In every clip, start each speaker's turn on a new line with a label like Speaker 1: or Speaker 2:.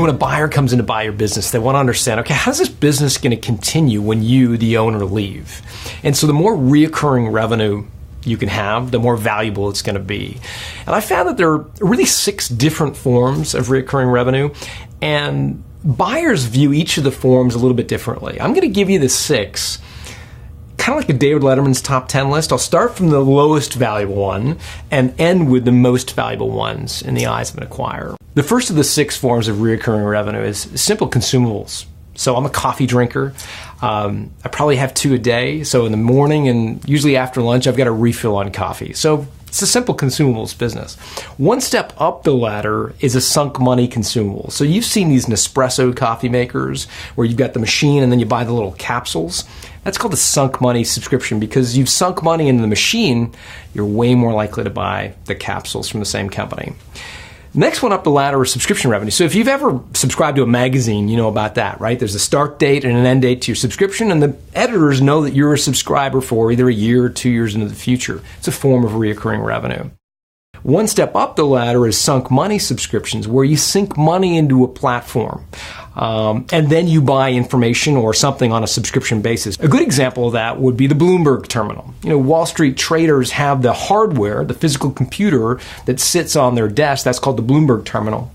Speaker 1: When a buyer comes in to buy your business, they want to understand, okay, how's this business going to continue when you, the owner, leave? And so the more reoccurring revenue you can have, the more valuable it's going to be. And I found that there are really 6 different forms of reoccurring revenue, and buyers view each of the forms a little bit differently. I'm going to give you the 6, kind of like a David Letterman's top 10 list. I'll start from the lowest valuable one and end with the most valuable ones in the eyes of an acquirer. The first of the 6 forms of recurring revenue is simple consumables. So I'm a coffee drinker. I probably have 2 a day. So in the morning and usually after lunch, I've got a refill on coffee. So it's a simple consumables business. One step up the ladder is a sunk money consumable. So you've seen these Nespresso coffee makers where you've got the machine and then you buy the little capsules. That's called a sunk money subscription because you've sunk money into the machine. You're way more likely to buy the capsules from the same company. Next one up the ladder is subscription revenue. So if you've ever subscribed to a magazine, you know about that, right? There's a start date and an end date to your subscription, and the editors know that you're a subscriber for either a year or 2 years into the future. It's a form of recurring revenue. One step up the ladder is sunk money subscriptions, where you sink money into a platform. And then you buy information or something on a subscription basis. A good example of that would be the Bloomberg terminal. Wall Street traders have the hardware, the physical computer that sits on their desk. That's called the Bloomberg terminal.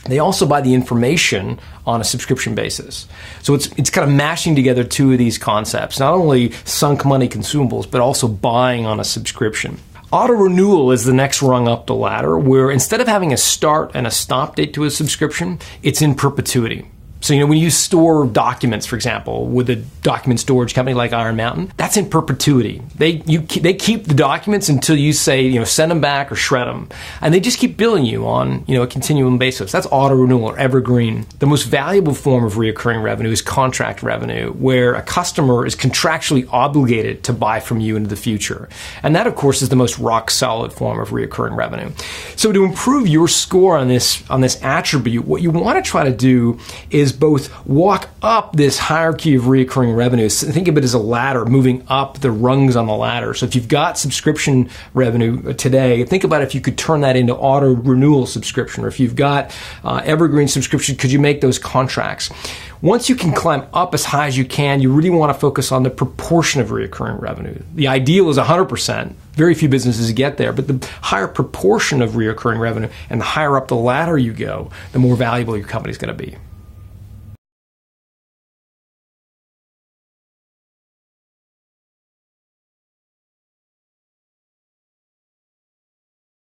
Speaker 1: They also buy the information on a subscription basis. So it's kind of mashing together 2 of these concepts, not only sunk money consumables, but also buying on a subscription. Auto renewal is the next rung up the ladder, where instead of having a start and a stop date to a subscription, it's in perpetuity. So, when you store documents, for example, with a document storage company like Iron Mountain, that's in perpetuity. They keep the documents until you say, send them back or shred them. And they just keep billing you on, a continuum basis. That's auto renewal or evergreen. The most valuable form of recurring revenue is contract revenue, where a customer is contractually obligated to buy from you into the future. And that, of course, is the most rock solid form of recurring revenue. So to improve your score on this attribute, what you want to try to do is both walk up this hierarchy of recurring revenue. Think of it as a ladder moving up the rungs on the ladder. So if you've got subscription revenue today, think about if you could turn that into auto renewal subscription, or if you've got evergreen subscription, could you make those contracts? Once you can climb up as high as you can, you really want to focus on the proportion of recurring revenue. The ideal is 100%. Very few businesses get there, but the higher proportion of recurring revenue and the higher up the ladder you go, the more valuable your company is going to be.